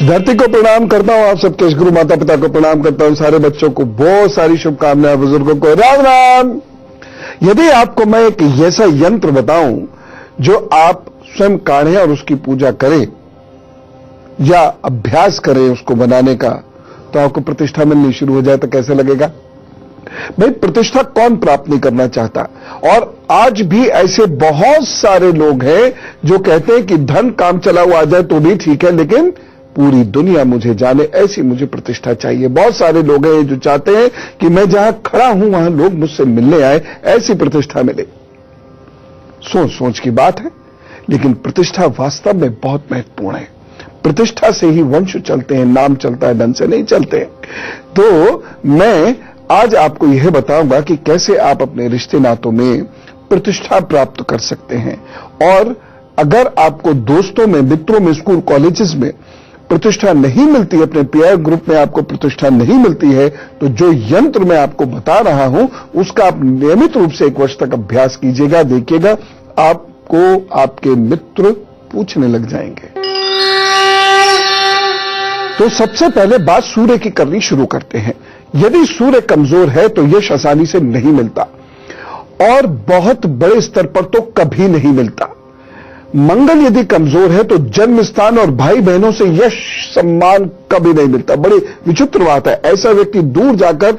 धरती को प्रणाम करता हूं, आप सबके गुरु माता पिता को प्रणाम करता हूं, सारे बच्चों को बहुत सारी शुभकामनाएं, बुजुर्गों को राम राम। यदि आपको मैं एक ऐसा यंत्र बताऊं जो आप स्वयं काढ़ें और उसकी पूजा करें या अभ्यास करें उसको बनाने का, तो आपको प्रतिष्ठा मिलनी शुरू हो जाए तो कैसे लगेगा? भाई, प्रतिष्ठा कौन प्राप्त नहीं करना चाहता? और आज भी ऐसे बहुत सारे लोग हैं जो कहते हैं कि धन काम चला हुआ आ जाए तो भी ठीक है, लेकिन पूरी दुनिया मुझे जाने, ऐसी मुझे प्रतिष्ठा चाहिए। बहुत सारे लोग हैं जो चाहते हैं कि मैं जहां खड़ा हूं वहां लोग मुझसे मिलने आए, ऐसी प्रतिष्ठा मिले। सोच सोच की बात है, लेकिन प्रतिष्ठा वास्तव में बहुत महत्वपूर्ण है। प्रतिष्ठा से ही वंश चलते हैं, नाम चलता है, धन से नहीं चलते। तो मैं आज आपको यह बताऊंगा कि कैसे आप अपने रिश्ते नातों में प्रतिष्ठा प्राप्त कर सकते हैं। और अगर आपको दोस्तों में, मित्रों में, स्कूल कॉलेजेस में प्रतिष्ठा नहीं मिलती, अपने पीआर ग्रुप में आपको प्रतिष्ठा नहीं मिलती है, तो जो यंत्र मैं आपको बता रहा हूं उसका आप नियमित रूप से 1 वर्ष तक अभ्यास कीजिएगा। देखिएगा, आपको आपके मित्र पूछने लग जाएंगे। तो सबसे पहले बात सूर्य की करनी शुरू करते हैं। यदि सूर्य कमजोर है तो यश आसानी से नहीं मिलता, और बहुत बड़े स्तर पर तो कभी नहीं मिलता। मंगल यदि कमजोर है तो जन्म स्थान और भाई बहनों से यश सम्मान कभी नहीं मिलता। बड़ी विचित्र बात है, ऐसा व्यक्ति दूर जाकर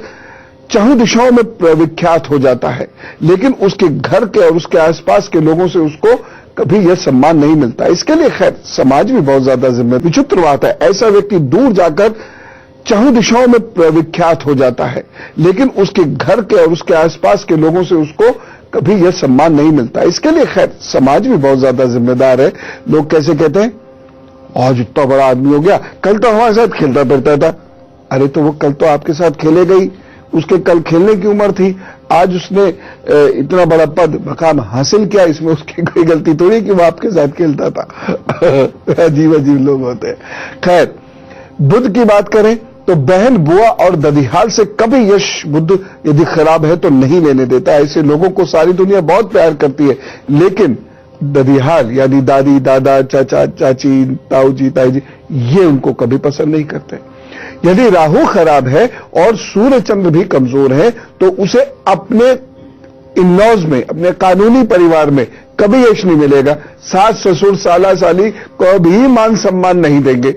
चारों दिशाओं में विख्यात हो जाता है, लेकिन उसके घर के और उसके आसपास के लोगों से उसको कभी यह सम्मान नहीं मिलता। इसके लिए खैर समाज भी बहुत ज्यादा जिम्मेदार। विचित्र बात है, ऐसा व्यक्ति दूर जाकर चारों दिशाओं में विख्यात हो जाता है, लेकिन उसके घर के और उसके आसपास के लोगों से उसको कभी यह सम्मान नहीं मिलता। इसके लिए खैर समाज भी बहुत ज्यादा जिम्मेदार है। लोग कैसे कहते हैं, आज इतना बड़ा आदमी हो गया, कल तो हमारे साथ खेलता फिरता था। अरे तो वो कल तो आपके साथ खेलेगा ही, उसके कल खेलने की उम्र थी। आज उसने इतना बड़ा पद मकाम हासिल किया, इसमें उसकी कोई गलती थोड़ी कि वो आपके साथ खेलता था। अजीब अजीब लोग होते हैं। खैर, बुद्ध की बात करें तो बहन, बुआ और ददिहाल से कभी यश बुद्ध यदि खराब है तो नहीं लेने देता। ऐसे लोगों को सारी दुनिया बहुत प्यार करती है, लेकिन ददिहाल यानी दादी, दादा, चाचा, चाची, ताऊ जी, ताई जी, ये उनको कभी पसंद नहीं करते। यदि राहु खराब है और सूर्य चंद्र भी कमजोर है तो उसे अपने इन-लॉज में, अपने कानूनी परिवार में कभी यश नहीं मिलेगा। सास, ससुर, साला, साली को भी मान सम्मान नहीं देंगे।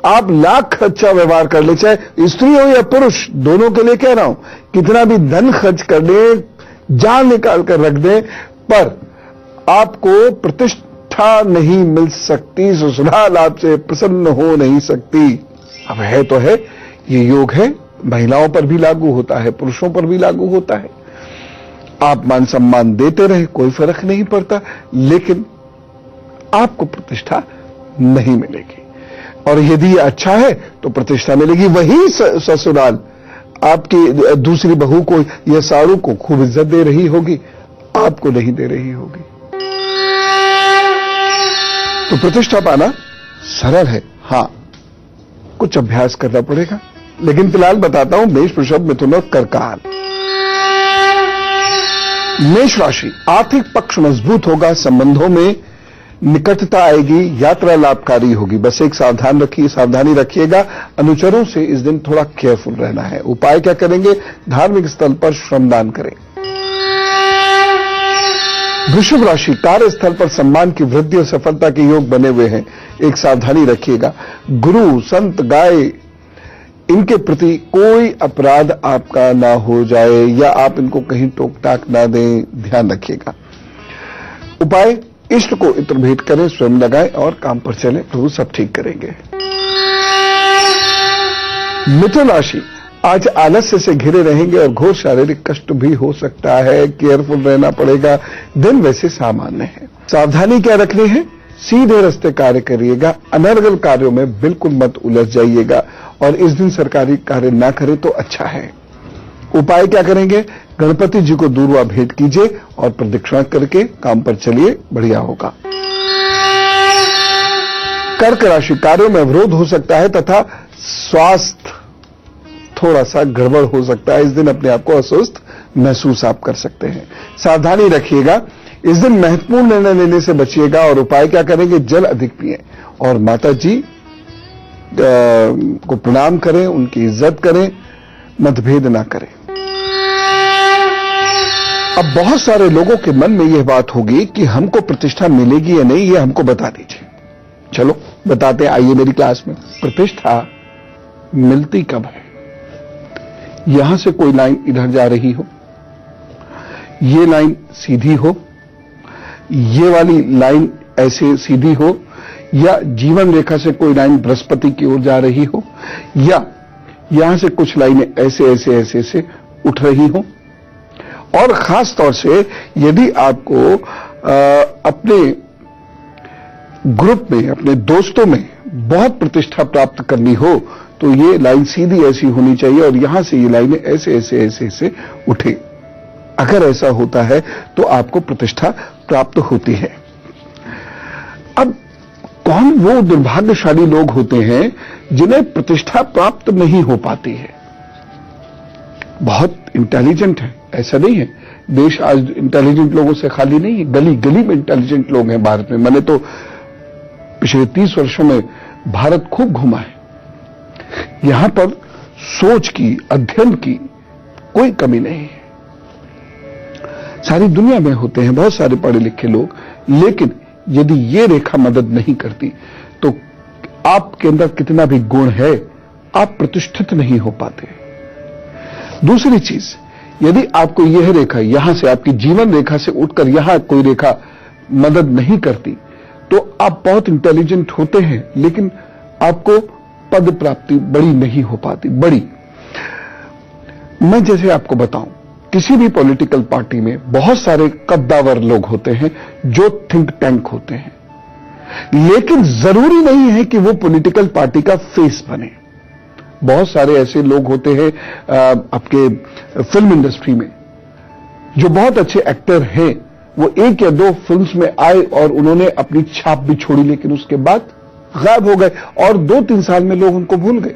आप लाख अच्छा व्यवहार कर ले, चाहे स्त्री हो या पुरुष, दोनों के लिए कह रहा हूं, कितना भी धन खर्च कर दें, जान निकाल कर रख दें, पर आपको प्रतिष्ठा नहीं मिल सकती, ससुराल आपसे प्रसन्न हो नहीं सकती। अब है तो है, ये योग है, महिलाओं पर भी लागू होता है, पुरुषों पर भी लागू होता है। आप मान सम्मान देते रहे, कोई फर्क नहीं पड़ता, लेकिन आपको प्रतिष्ठा नहीं मिलेगी। और यदि अच्छा है तो प्रतिष्ठा मिलेगी। वही ससुराल आपकी दूसरी बहू को या सारू को खूब इज्जत दे रही होगी, आपको नहीं दे रही होगी। तो प्रतिष्ठा पाना सरल है, हां कुछ अभ्यास करना पड़ेगा। लेकिन फिलहाल बताता हूं मेष, वृषभ, मिथुन और कर्क। मेष राशि, आर्थिक पक्ष मजबूत होगा, संबंधों में निकटता आएगी, यात्रा लाभकारी होगी। बस एक सावधानी रखिएगा, अनुचरों से इस दिन थोड़ा केयरफुल रहना है। उपाय क्या करेंगे? धार्मिक स्थल पर श्रमदान करें। वृषभ राशि, कार्यस्थल पर सम्मान की वृद्धि और सफलता के योग बने हुए हैं। एक सावधानी रखिएगा, गुरु, संत, गाय, इनके प्रति कोई अपराध आपका ना हो जाए या आप इनको कहीं टोक टाक ना दें, ध्यान रखिएगा। उपाय, इष्ट को इत्र भेंट करें, स्वयं लगाएं और काम पर चलें, प्रभु सब ठीक करेंगे। मिथुन राशि, आज आलस्य से घिरे रहेंगे और घोर शारीरिक कष्ट भी हो सकता है, केयरफुल रहना पड़ेगा। दिन वैसे सामान्य है। सावधानी क्या रखनी है? सीधे रास्ते कार्य करिएगा, अनर्गल कार्यों में बिल्कुल मत उलझ जाइएगा, और इस दिन सरकारी कार्य ना करें तो अच्छा है। उपाय क्या करेंगे? गणपति जी को दूर्वा भेंट कीजिए और प्रदक्षिणा करके काम पर चलिए, बढ़िया होगा। कर्क राशि, कार्यों में अवरोध हो सकता है तथा स्वास्थ्य थोड़ा सा गड़बड़ हो सकता है। इस दिन अपने आप को अस्वस्थ महसूस आप कर सकते हैं। सावधानी रखिएगा, इस दिन महत्वपूर्ण निर्णय लेने से बचिएगा। और उपाय क्या करेंगे? जल अधिक पिएं और माता जी को प्रणाम करें, उनकी इज्जत करें, मतभेद ना करें। अब बहुत सारे लोगों के मन में यह बात होगी कि हमको प्रतिष्ठा मिलेगी या नहीं, ये हमको बता दीजिए। चलो बताते हैं, आइए मेरी क्लास में। प्रतिष्ठा मिलती कब है? यहां से कोई लाइन इधर जा रही हो, ये लाइन सीधी हो, ये वाली लाइन ऐसे सीधी हो, या जीवन रेखा से कोई लाइन बृहस्पति की ओर जा रही हो, या यहां से कुछ लाइनें ऐसे ऐसे ऐसे ऐसे उठ रही हो। और खास तौर से यदि आपको अपने ग्रुप में, अपने दोस्तों में बहुत प्रतिष्ठा प्राप्त करनी हो तो ये लाइन सीधी ऐसी होनी चाहिए और यहां से ये लाइनें ऐसे ऐसे ऐसे ऐसे उठे। अगर ऐसा होता है तो आपको प्रतिष्ठा प्राप्त होती है। अब कौन वो दुर्भाग्यशाली लोग होते हैं जिन्हें प्रतिष्ठा प्राप्त नहीं हो पाती है? बहुत इंटेलिजेंट है, ऐसा नहीं है। देश आज इंटेलिजेंट लोगों से खाली नहीं है, गली गली में इंटेलिजेंट लोग हैं भारत में। मैंने तो पिछले 30 वर्षों में भारत खूब घुमा है। यहां पर सोच की, अध्ययन की कोई कमी नहीं है। सारी दुनिया में होते हैं बहुत सारे पढ़े लिखे लोग, लेकिन यदि ये रेखा मदद नहीं करती तो आपके अंदर कितना भी गुण है, आप प्रतिष्ठित नहीं हो पाते। दूसरी चीज, यदि आपको यह रेखा यहां से, आपकी जीवन रेखा से उठकर यहां कोई रेखा मदद नहीं करती तो आप बहुत इंटेलिजेंट होते हैं, लेकिन आपको पद प्राप्ति बड़ी नहीं हो पाती। बड़ी, मैं जैसे आपको बताऊं, किसी भी पॉलिटिकल पार्टी में बहुत सारे कद्दावर लोग होते हैं जो थिंक टैंक होते हैं, लेकिन जरूरी नहीं है कि वो पॉलिटिकल पार्टी का फेस बने। बहुत सारे ऐसे लोग होते हैं आपके फिल्म इंडस्ट्री में जो बहुत अच्छे एक्टर हैं, वो 1 या 2 फिल्म्स में आए और उन्होंने अपनी छाप भी छोड़ी, लेकिन उसके बाद गायब हो गए और 2-3 साल में लोग उनको भूल गए।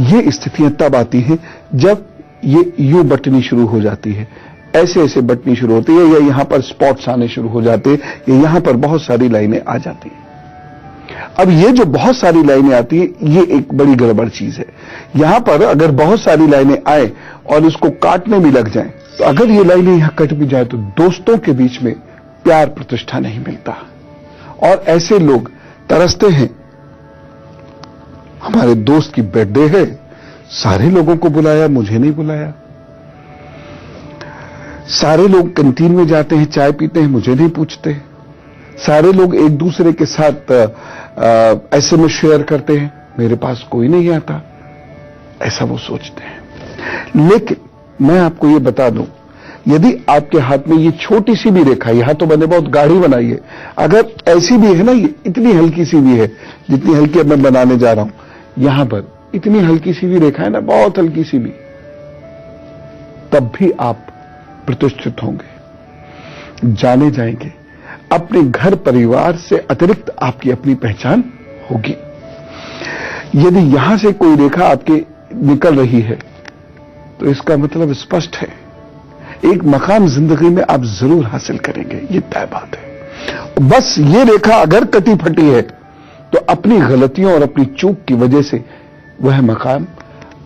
ये स्थितियां तब आती हैं जब ये यूं बटनी शुरू हो जाती है, ऐसे ऐसे बटनी शुरू होती है, या यहां पर स्पॉट्स आने शुरू हो जाते हैं, या यहां पर बहुत सारी लाइनें आ जाती हैं। अब ये जो बहुत सारी लाइनें आती है, ये एक बड़ी गड़बड़ चीज है। यहां पर अगर बहुत सारी लाइनें आए और इसको काटने भी लग जाएं, तो अगर ये लाइनें यहां कट भी जाए तो दोस्तों के बीच में प्यार प्रतिष्ठा नहीं मिलता और ऐसे लोग तरसते हैं। हमारे दोस्त की बर्थडे है, सारे लोगों को बुलाया, मुझे नहीं बुलाया। सारे लोग कैंटीन में जाते हैं, चाय पीते हैं, मुझे नहीं पूछते। सारे लोग एक दूसरे के साथ एसएमएस शेयर करते हैं, मेरे पास कोई नहीं आता, ऐसा वो सोचते हैं। लेकिन मैं आपको ये बता दूं, यदि आपके हाथ में ये छोटी सी भी रेखा, यहां तो मैंने बहुत गाढ़ी बनाई है, अगर ऐसी भी है ना, ये इतनी हल्की सी भी है, जितनी हल्की अब मैं बनाने जा रहा हूं, यहां पर इतनी हल्की सी भी रेखा है ना, बहुत हल्की सी भी, तब भी आप प्रतिष्ठित होंगे, जाने जाएंगे। अपने घर परिवार से अतिरिक्त आपकी अपनी पहचान होगी। यदि यहां से कोई रेखा आपके निकल रही है तो इसका मतलब स्पष्ट है, एक मकाम जिंदगी में आप जरूर हासिल करेंगे, ये तय बात है। बस ये रेखा अगर कटी फटी है तो अपनी गलतियों और अपनी चूक की वजह से वह मकाम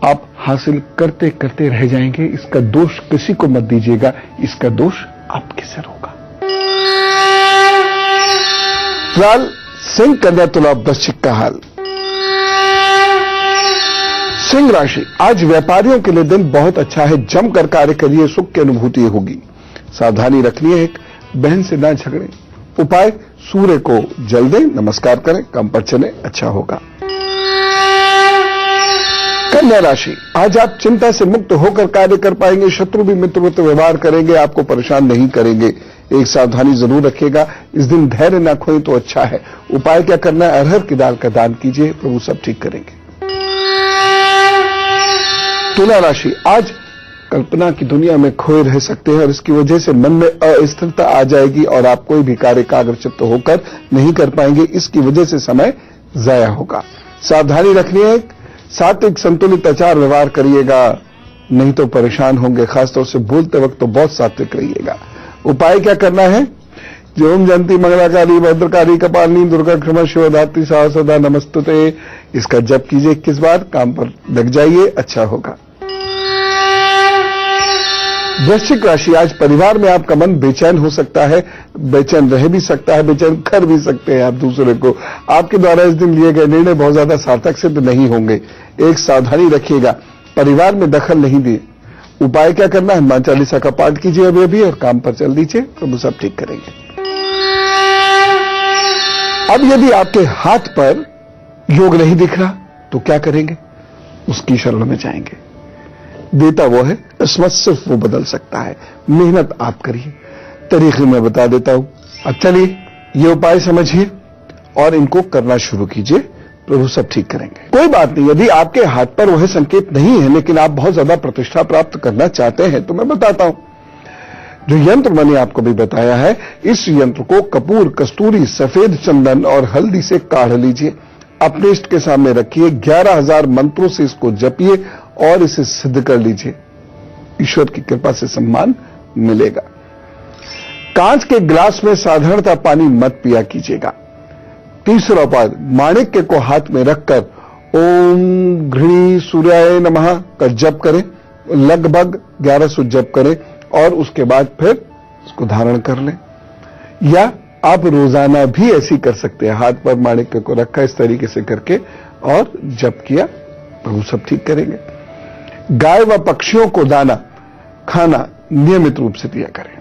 आप हासिल करते करते रह जाएंगे। इसका दोष किसी को मत दीजिएगा, इसका दोष आपके सिर होगा। फिलहाल सिंह, कन्या, तुला, वृश्चिक का हाल। सिंह राशि, आज व्यापारियों के लिए दिन बहुत अच्छा है, जमकर कार्य करिए, सुख की अनुभूति होगी। सावधानी रखनी है, एक बहन से ना झगड़े। उपाय, सूर्य को जल दें, नमस्कार करें, काम पर चले, अच्छा होगा। कन्या राशि, आज आप चिंता से मुक्त होकर कार्य कर पाएंगे, शत्रु भी मित्रवत व्यवहार करेंगे, आपको परेशान नहीं करेंगे। एक सावधानी जरूर रखिएगा, इस दिन धैर्य ना खोएं तो अच्छा है। उपाय क्या करना है, अरहर की दाल का दान कीजिए, प्रभु सब ठीक करेंगे। तुला राशि, आज कल्पना की दुनिया में खोए रह सकते हैं और इसकी वजह से मन में अस्थिरता आ जाएगी और आप कोई भी कार्य एकाग्रचित्त होकर नहीं कर पाएंगे, इसकी वजह से समय जाया होगा। सावधानी रखनी है, सात्विक संतुलित आचार व्यवहार करिएगा, नहीं तो परेशान होंगे। खासतौर से बोलते वक्त तो बहुत सात्विक रहिएगा। उपाय क्या करना है, जो ओम जयंती मंगलाकाली भद्रकाली कपालिनी दुर्गा क्षमा शिवधात्री सदा नमस्तुते, इसका जप कीजिए 21 बार, काम पर लग जाइए, अच्छा होगा। वृश्चिक राशि, आज परिवार में आपका मन बेचैन हो सकता है, बेचैन रह भी सकता है, बेचैन कर भी सकते हैं आप दूसरे को। आपके द्वारा इस दिन लिए गए निर्णय बहुत ज्यादा सार्थक सिद्ध नहीं होंगे। एक सावधानी रखिएगा, परिवार में दखल नहीं दिए। उपाय क्या करना है, हनुमान चालीसा का पाठ कीजिए अभी और काम पर चल दीजिए, प्रभु सब ठीक करेंगे। अब यदि आपके हाथ पर योग नहीं दिख रहा तो क्या करेंगे, उसकी शरण में जाएंगे। देता वो है, किस्मत सिर्फ वो बदल सकता है, मेहनत आप करिए। तरीके मैं बता देता हूं। अब चलिए ये उपाय समझिए और इनको करना शुरू कीजिए, प्रभु सब ठीक करेंगे। कोई बात नहीं, यदि आपके हाथ पर वह संकेत नहीं है लेकिन आप बहुत ज्यादा प्रतिष्ठा प्राप्त करना चाहते हैं तो मैं बताता हूं। जो यंत्र मैंने आपको भी बताया है, इस यंत्र को कपूर, कस्तूरी, सफेद चंदन और हल्दी से काढ़ लीजिए, अपने इष्ट के सामने रखिए, 11,000 मंत्रों से इसको जपिए और इसे सिद्ध कर लीजिए। ईश्वर की कृपा से सम्मान मिलेगा। कांच के गिलास में साधारणतः पानी मत पिया कीजिएगा। तीसरा उपाय, माणिक्य को हाथ में रखकर ओम घृणी सूर्याय नमः का जप करें, लगभग 1100 जप करें और उसके बाद फिर इसको धारण कर लें। या आप रोजाना भी ऐसी कर सकते हैं, हाथ पर माणिक्य को रखा इस तरीके से करके और जप किया, प्रभु सब ठीक करेंगे। गाय व पक्षियों को दाना खाना नियमित रूप से दिया करें।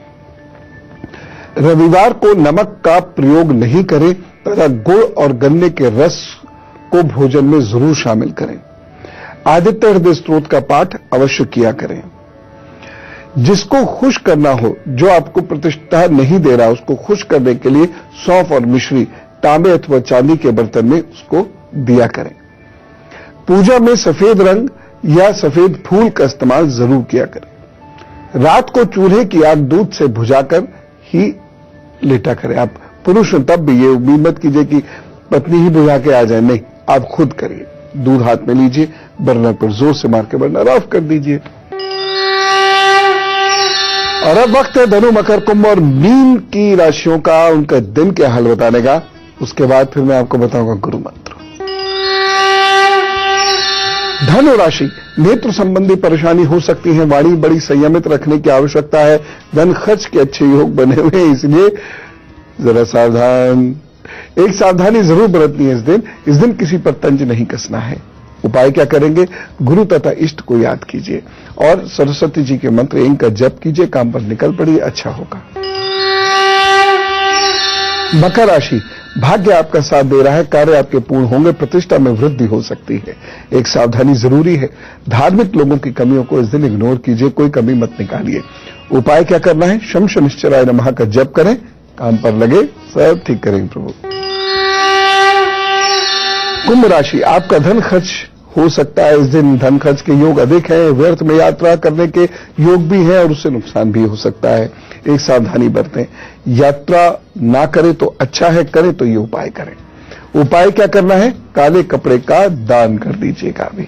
रविवार को नमक का प्रयोग नहीं करें तथा गुड़ और गन्ने के रस को भोजन में जरूर शामिल करें। आदित्य हृदय स्तोत्र का पाठ अवश्य किया करें। जिसको खुश करना हो, जो आपको प्रतिष्ठा नहीं दे रहा, उसको खुश करने के लिए सौंफ और मिश्री तांबे अथवा चांदी के बर्तन में उसको दिया करें। पूजा में सफेद रंग या सफेद फूल का इस्तेमाल जरूर किया करें। रात को चूल्हे की आग दूध से भुजाकर ही लेटा करें। आप पुरुष हैं तब भी ये उम्मीद मत कीजिए कि पत्नी ही बुझा के आ जाए, नहीं, आप खुद करिए। दूध हाथ में लीजिए, बर्नर पर जोर से मार के बर्नर ऑफ कर दीजिए। और अब वक्त है धनु, मकर, कुंभ और मीन की राशियों का उनका दिन के हाल बताने का। उसके बाद फिर मैं आपको बताऊंगा गुरु मंत्र। धनु राशि, नेत्र संबंधी परेशानी हो सकती है, वाणी बड़ी संयमित रखने की आवश्यकता है। धन खर्च के अच्छे योग बने हुए हैं, इसलिए जरा सावधान, एक सावधानी जरूर बरतनी है इस दिन किसी पर तंज नहीं कसना है। उपाय क्या करेंगे, गुरु तथा इष्ट को याद कीजिए और सरस्वती जी के मंत्र इनका जप कीजिए, काम पर निकल पड़िए, अच्छा होगा। मकर राशि, भाग्य आपका साथ दे रहा है, कार्य आपके पूर्ण होंगे, प्रतिष्ठा में वृद्धि हो सकती है। एक सावधानी जरूरी है, धार्मिक लोगों की कमियों को इस दिन इग्नोर कीजिए, कोई कमी मत निकालिए। उपाय क्या करना है, शम शनिश्चराय नमः का जप करें, काम पर लगे, सब ठीक करेंगे प्रभु। कुंभ राशि, आपका धन खर्च हो सकता है इस दिन, धन खर्च के योग अधिक है, व्यर्थ में यात्रा करने के योग भी है और उससे नुकसान भी हो सकता है। एक सावधानी बरतें, यात्रा ना करें तो अच्छा है, करें तो ये उपाय करें। उपाय क्या करना है, काले कपड़े का दान कर दीजिएगा अभी।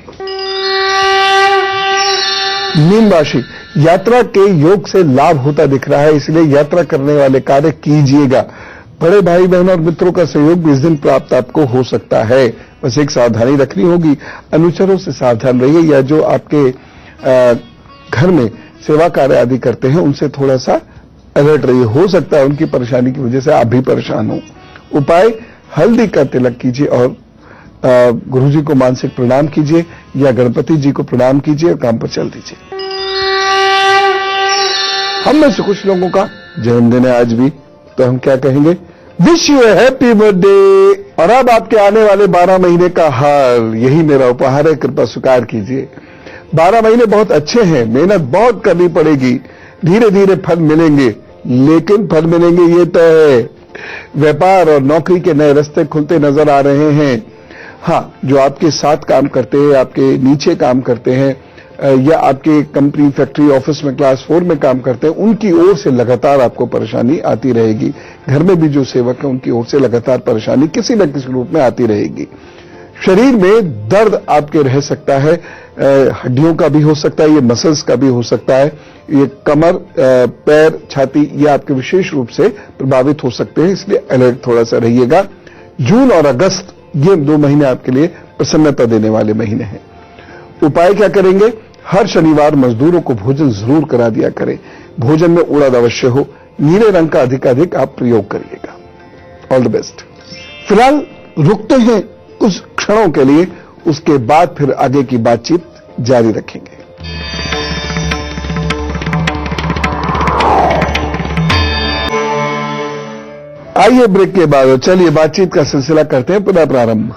मीन राशि, यात्रा के योग से लाभ होता दिख रहा है, इसलिए यात्रा करने वाले कार्य कीजिएगा। बड़े भाई बहन और मित्रों का सहयोग भी इस दिन प्राप्त आपको हो सकता है, बस एक सावधानी रखनी होगी। अनुचरों से सावधान रहिए, या जो आपके घर में सेवा कार्य आदि करते हैं उनसे थोड़ा सा अलर्ट रहिए, हो सकता है उनकी परेशानी की वजह से आप भी परेशान हो। उपाय, हल्दी का तिलक कीजिए और गुरु जी को मानसिक प्रणाम कीजिए या गणपति जी को प्रणाम कीजिए और काम पर चल दीजिए। हम में से कुछ लोगों का जन्मदिन है आज भी, तो हम क्या कहेंगे, विश यू हैप्पी बर्थडे। और अब आपके आने वाले 12 महीने का हाल, यही मेरा उपहार है, कृपया स्वीकार कीजिए। 12 महीने बहुत अच्छे हैं, मेहनत बहुत करनी पड़ेगी, धीरे धीरे फल मिलेंगे, लेकिन फल मिलेंगे ये तो है। व्यापार और नौकरी के नए रास्ते खुलते नजर आ रहे हैं। हाँ, जो आपके साथ काम करते हैं, आपके नीचे काम करते हैं या आपके कंपनी, फैक्ट्री, ऑफिस में क्लास 4 में काम करते हैं, उनकी ओर से लगातार आपको परेशानी आती रहेगी। घर में भी जो सेवक है उनकी ओर से लगातार परेशानी किसी न किसी रूप में आती रहेगी। शरीर में दर्द आपके रह सकता है, हड्डियों का भी हो सकता है, ये मसल्स का भी हो सकता है, ये कमर, पैर, छाती, ये आपके विशेष रूप से प्रभावित हो सकते हैं, इसलिए अलर्ट थोड़ा सा रहिएगा। जून और अगस्त ये 2 महीने आपके लिए प्रसन्नता देने वाले महीने हैं। उपाय क्या करेंगे? हर शनिवार मजदूरों को भोजन जरूर करा दिया करें। भोजन में उड़द अवश्य हो, नीले रंग का अधिकाधिक आप प्रयोग करिएगा। All the best. फिलहाल रुकते हैं कुछ क्षणों के लिए, उसके बाद फिर आगे की बातचीत जारी रखेंगे। आइए ब्रेक के बाद चलिए बातचीत का सिलसिला करते हैं पुनः प्रारंभ।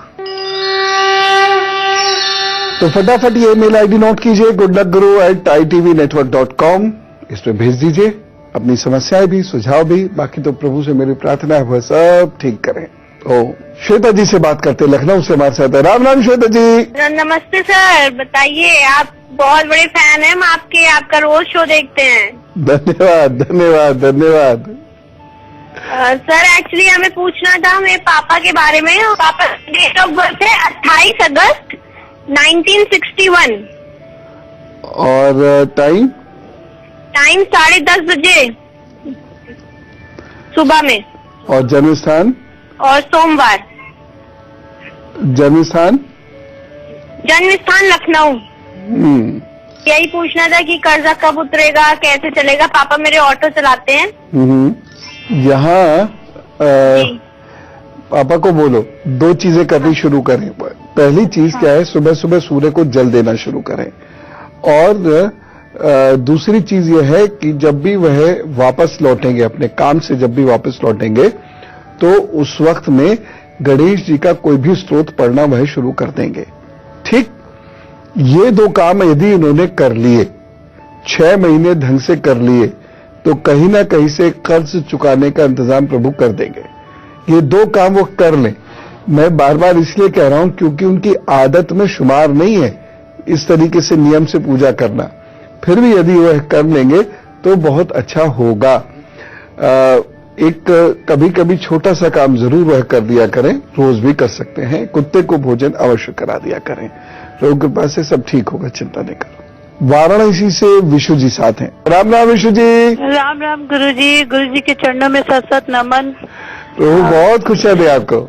तो फटाफट ये मेल आईडी नोट कीजिए, goodluckguru@itv-network.com। इस पे भेज दीजिए अपनी समस्याएं भी, सुझाव भी। बाकी तो प्रभु से मेरी प्रार्थना है वह सब ठीक करें। तो श्वेता जी से बात करते हैं, लखनऊ से हमारे साथ है। राम राम श्वेता जी। नमस्ते सर, बताइए। आप बहुत बड़े फैन हैं हम आपके, आपका रोज शो देखते हैं। धन्यवाद धन्यवाद धन्यवाद। सर एक्चुअली हमें पूछना था मेरे पापा के बारे में। पापा डेट ऑफ बर्थ है 28 अगस्त 1961 और टाइम 10:30 बजे सुबह में। और जन्म स्थान? और सोमवार। जन्म स्थान लखनऊ। यही पूछना था कि कर्जा कब उतरेगा, कैसे चलेगा। पापा मेरे ऑटो चलाते हैं। यहाँ पापा को बोलो 2 चीजें करनी शुरू करें। पहली चीज क्या है, सुबह सुबह सूर्य को जल देना शुरू करें। और दूसरी चीज यह है कि जब भी वह वापस लौटेंगे अपने काम से, जब भी वापस लौटेंगे तो उस वक्त में गणेश जी का कोई भी स्तोत्र पढ़ना वह शुरू कर देंगे। ठीक, ये 2 काम यदि इन्होंने कर लिए, 6 महीने ढंग से कर लिए, तो कहीं ना कहीं से कर्ज चुकाने का इंतजाम प्रभु कर देंगे। ये 2 काम वो कर लें। मैं बार बार इसलिए कह रहा हूं क्योंकि उनकी आदत में शुमार नहीं है इस तरीके से नियम से पूजा करना। फिर भी यदि वह कर लेंगे तो बहुत अच्छा होगा। एक कभी कभी छोटा सा काम जरूर वह कर दिया करें, रोज भी कर सकते हैं। कुत्ते को भोजन अवश्य करा दिया करें। प्रभु कृपा से सब ठीक होगा, चिंता नहीं करो। वाराणसी से विशु जी साथ हैं। राम राम विशु जी। राम राम गुरुजी। गुरुजी के चरणों में सत सत नमन। प्रभु बहुत खुशियां दे आपको।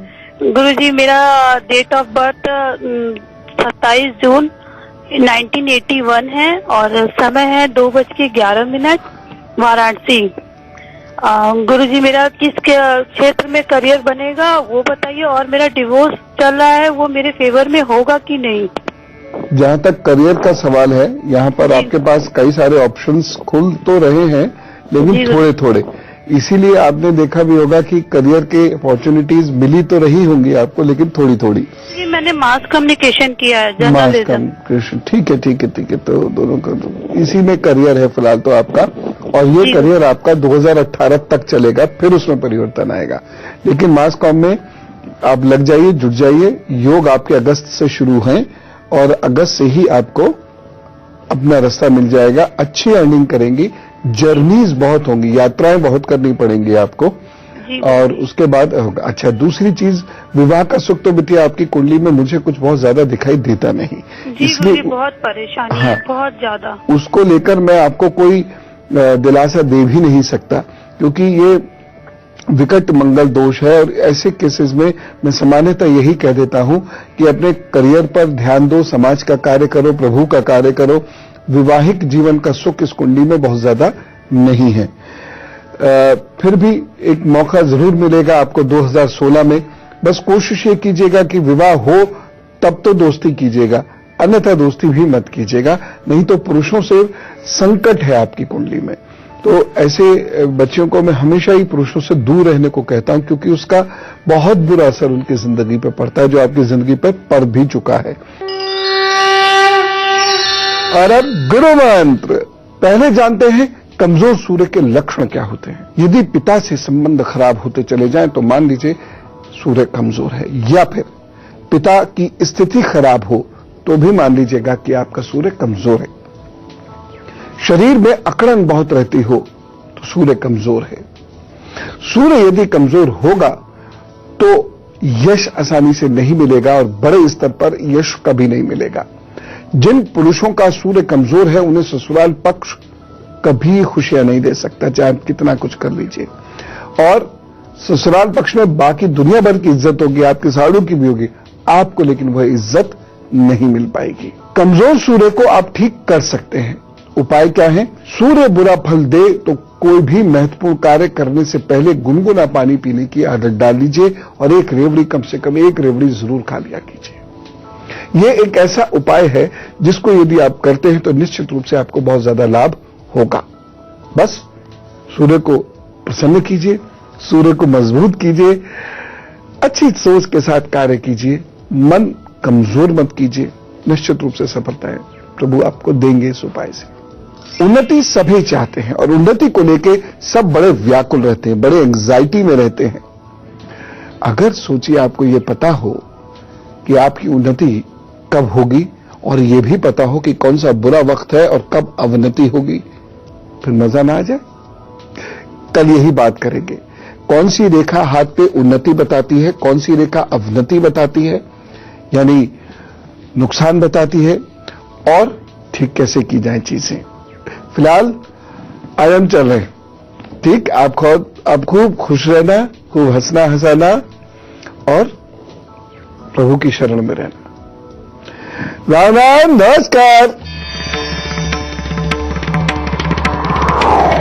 गुरुजी मेरा डेट ऑफ बर्थ 27 जून 1981 है और समय है 2:11 वाराणसी। गुरुजी मेरा किस क्षेत्र में करियर बनेगा वो बताइए, और मेरा डिवोर्स चल रहा है वो मेरे फेवर में होगा कि नहीं। जहां तक करियर का सवाल है, यहाँ पर आपके पास कई सारे ऑप्शंस खुल तो रहे हैं लेकिन थोड़े थोड़े, इसीलिए आपने देखा भी होगा कि करियर के अपॉर्चुनिटीज मिली तो रही होंगी आपको, लेकिन थोड़ी थोड़ी। जी मैंने मास कम्युनिकेशन किया है, मास कम्युनिकेशन। ठीक है ठीक है ठीक है। तो दोनों का इसी में करियर है फिलहाल तो आपका, और ये करियर आपका 2018 तक चलेगा, फिर उसमें परिवर्तन आएगा। लेकिन मास कॉम में आप लग जाइए, जुट जाइए। योग आपके अगस्त से शुरू हैं और अगस्त से ही आपको अपना रास्ता मिल जाएगा। अच्छी अर्निंग करेंगी, जर्नीज बहुत होंगी, यात्राएं बहुत करनी पड़ेंगी आपको, और उसके बाद होगा। अच्छा, दूसरी चीज, विवाह का सुख तो बिटिया आपकी कुंडली में मुझे कुछ बहुत ज्यादा दिखाई देता नहीं, इसलिए बहुत परेशानी है, बहुत ज्यादा। उसको लेकर मैं आपको कोई दिलासा दे भी नहीं सकता, क्योंकि ये विकट मंगल दोष है। और ऐसे केसेस में मैं सामान्यतः यही कह देता हूं कि अपने करियर पर ध्यान दो, समाज का कार्य करो, प्रभु का कार्य करो। विवाहिक जीवन का सुख इस कुंडली में बहुत ज्यादा नहीं है। फिर भी एक मौका जरूर मिलेगा आपको 2016 में। बस कोशिश ये कीजिएगा कि विवाह हो तब तो दोस्ती कीजिएगा, अन्यथा दोस्ती भी मत कीजिएगा, नहीं तो पुरुषों से संकट है आपकी कुंडली में। तो ऐसे बच्चों को मैं हमेशा ही पुरुषों से दूर रहने को कहता हूं, क्योंकि उसका बहुत बुरा असर उनकी जिंदगी पर पड़ता है, जो आपकी जिंदगी पर पड़ भी चुका है। और अब गुरु मंत्र। पहले जानते हैं कमजोर सूर्य के लक्षण क्या होते हैं। यदि पिता से संबंध खराब होते चले जाएं तो मान लीजिए सूर्य कमजोर है, या फिर पिता की स्थिति खराब हो तो भी मान लीजिएगा कि आपका सूर्य कमजोर है। शरीर में अकड़न बहुत रहती हो तो सूर्य कमजोर है। सूर्य यदि कमजोर होगा तो यश आसानी से नहीं मिलेगा और बड़े स्तर पर यश कभी नहीं मिलेगा। जिन पुरुषों का सूर्य कमजोर है उन्हें ससुराल पक्ष कभी खुशियां नहीं दे सकता, चाहे आप कितना कुछ कर लीजिए। और ससुराल पक्ष में बाकी दुनिया भर की इज्जत होगी, आपके साड़ू की भी होगी, आपको लेकिन वह इज्जत नहीं मिल पाएगी। कमजोर सूर्य को आप ठीक कर सकते हैं। उपाय क्या है? सूर्य बुरा फल दे तो कोई भी महत्वपूर्ण कार्य करने से पहले गुनगुना पानी पीने की आदत डाल लीजिए और एक रेवड़ी, कम से कम एक रेवड़ी जरूर खा लिया कीजिए। यह एक ऐसा उपाय है जिसको यदि आप करते हैं तो निश्चित रूप से आपको बहुत ज्यादा लाभ होगा। बस सूर्य को प्रसन्न कीजिए, सूर्य को मजबूत कीजिए, अच्छी सोच के साथ कार्य कीजिए, मन कमजोर मत कीजिए, निश्चित रूप से सफलता है प्रभु आपको देंगे इस उपाय से। उन्नति सभी चाहते हैं और उन्नति को लेके सब बड़े व्याकुल रहते हैं, बड़े एंग्जाइटी में रहते हैं। अगर सोचिए आपको यह पता हो कि आपकी उन्नति कब होगी और यह भी पता हो कि कौन सा बुरा वक्त है और कब अवनति होगी, फिर मजा ना आ जाए? कल यही बात करेंगे। कौन सी रेखा हाथ पे उन्नति बताती है, कौन सी रेखा अवनति बताती है, यानी नुकसान बताती है, और ठीक कैसे की जाए चीजें। फिलहाल आयन चल रहे, ठीक? आप खूब खुश रहना, खूब हंसना हंसाना और प्रभु की शरण में रहना। राम राम, नमस्कार।